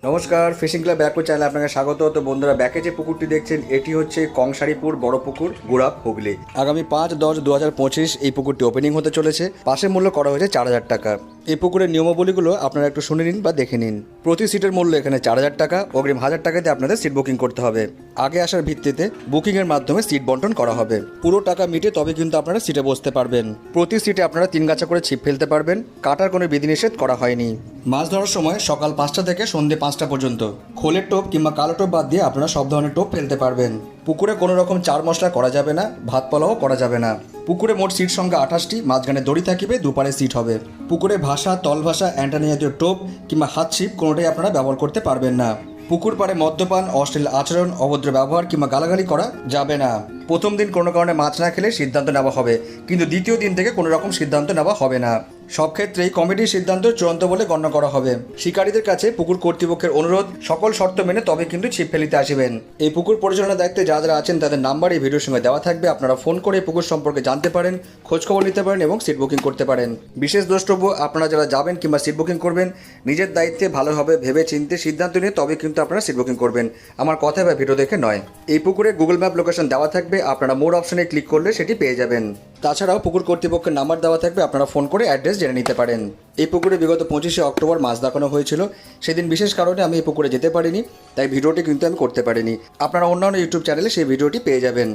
নমস্কার, fishing club backward চ্যানেলে আপনাকে স্বাগত। তো বন্ধুরা, ব্যাকে যে পুকুরটি দেখছেন এটি হচ্ছে কংসারীপুর বড় পুকুর, গুড়াপ, হুগলি। আগামী 5-10-2025 এই পুকুরটি ওপেনিং হতে চলেছে। পাশের মূল্য করা হয়েছে 4,000 টাকা। এই পুকুরের নিয়মাবলীগুলো আপনারা একটু শুনে নিন বা দেখে নিন। প্রতি সিটের মূল্য এখানে 4,000 টাকা। অগ্রিম 1,000 টাকাতে আপনাদের সিট বুকিং করতে হবে। আগে আসার ভিত্তিতে বুকিংয়ের মাধ্যমে সিট বন্টন করা হবে। পুরো টাকা মিটে তবে কিন্তু আপনারা সিটে বসতে পারবেন। প্রতি সিটে আপনারা 3 গাছা করে ছিপ ফেলতে পারবেন। কাটার কোনো বিধিনিষেধ করা হয়নি। মাছ ধরার সময় সকাল 5টা থেকে সন্ধ্যে 5টা পর্যন্ত খোলের টোপ কিংবা কালো টোপ বাদ দিয়ে আপনারা সব ধরনের টোপ ফেলতে পারবেন। পুকুরে কোনো রকম চার মশলা করা যাবে না, ভাত পোলাও করা যাবে না। পুকুরে মোট সিট সংখ্যা 28টি, মাঝখানে দড়ি থাকিবে, দুপারে সিট হবে। পুকুরে ভাষা, তল ভাষা, অ্যান্টানি জাতীয় টোপ কিংবা হাত ছিপ কোনোটাই আপনারা ব্যবহার করতে পারবেন না। পুকুর পাড়ে মদ্যপান, অশ্লীল আচরণ, অভদ্র ব্যবহার কিংবা গালাগালি করা যাবে না। প্রথম দিন কোনো কারণে মাছ না খেলে সিদ্ধান্ত নেওয়া হবে, কিন্তু দ্বিতীয় দিন থেকে কোনো রকম সিদ্ধান্ত নেওয়া হবে না। সব ক্ষেত্রেই কমিটির সিদ্ধান্ত চূড়ান্ত বলে গণ্য করা হবে। শিকারীদের কাছে পুকুর কর্তৃপক্ষের অনুরোধ, সকল শর্ত মেনে তবে কিন্তু ছিপ ফেলিতে আসিবেন। এই পুকুর পরিচালনার দায়িত্বে যারা আছেন তাদের নাম্বার এই ভিডিওর সঙ্গে দেওয়া থাকবে। আপনারা ফোন করে এই পুকুর সম্পর্কে জানতে পারেন, খোঁজখবর নিতে পারেন এবং সিট বুকিং করতে পারেন। বিশেষ দ্রষ্টব্য, আপনারা যারা যাবেন কিংবা সিট বুকিং করবেন, নিজের দায়িত্বে ভালোভাবে ভেবে চিন্তে সিদ্ধান্ত নিয়ে তবে কিন্তু আপনারা সিট বুকিং করবেন। আমার কথা বা ভিডিও দেখে নয়। এই পুকুরে গুগল ম্যাপ লোকেশন দেওয়া থাকবে, আপনারা মোর অপশনে ক্লিক করলে সেটি পেয়ে যাবেন। তাছাড়াও পুকুর কর্তৃপক্ষের নাম্বার দেওয়া থাকবে, আপনারা ফোন করে অ্যাড্রেস জেনে নিতে পারেন। এই পুকুরে বিগত 25শে অক্টোবর মাছ দেখানো হয়েছিল। সেদিন বিশেষ কারণে আমি এই পুকুরে যেতে পারিনি, তাই ভিডিওটি কিন্তু আমি করতে পারিনি। আপনারা অন্যান্য ইউটিউব চ্যানেলে সেই ভিডিওটি পেয়ে যাবেন।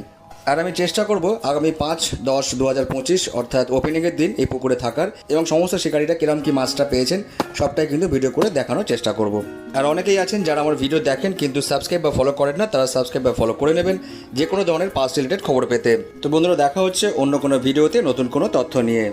আর আমি চেষ্টা করব আগামী 5-10-2025 অর্থাৎ ওপেনিংয়ের দিন এই পুকুরে থাকার এবং সমস্ত শিকারীরা কিরম কি মাছটা পেয়েছেন সবটাই কিন্তু ভিডিও করে দেখানোর চেষ্টা করব। আর অনেকেই আছেন যারা আমার ভিডিও দেখেন কিন্তু সাবস্ক্রাইব বা ফলো করেন না, তারা সাবস্ক্রাইব বা ফলো করে নেবেন যে কোনো ধরনের পাস রিলেটেড খবর পেতে। তো বন্ধুরা, দেখা হচ্ছে অন্য কোনো ভিডিওতে নতুন কোনো তথ্য নিয়ে।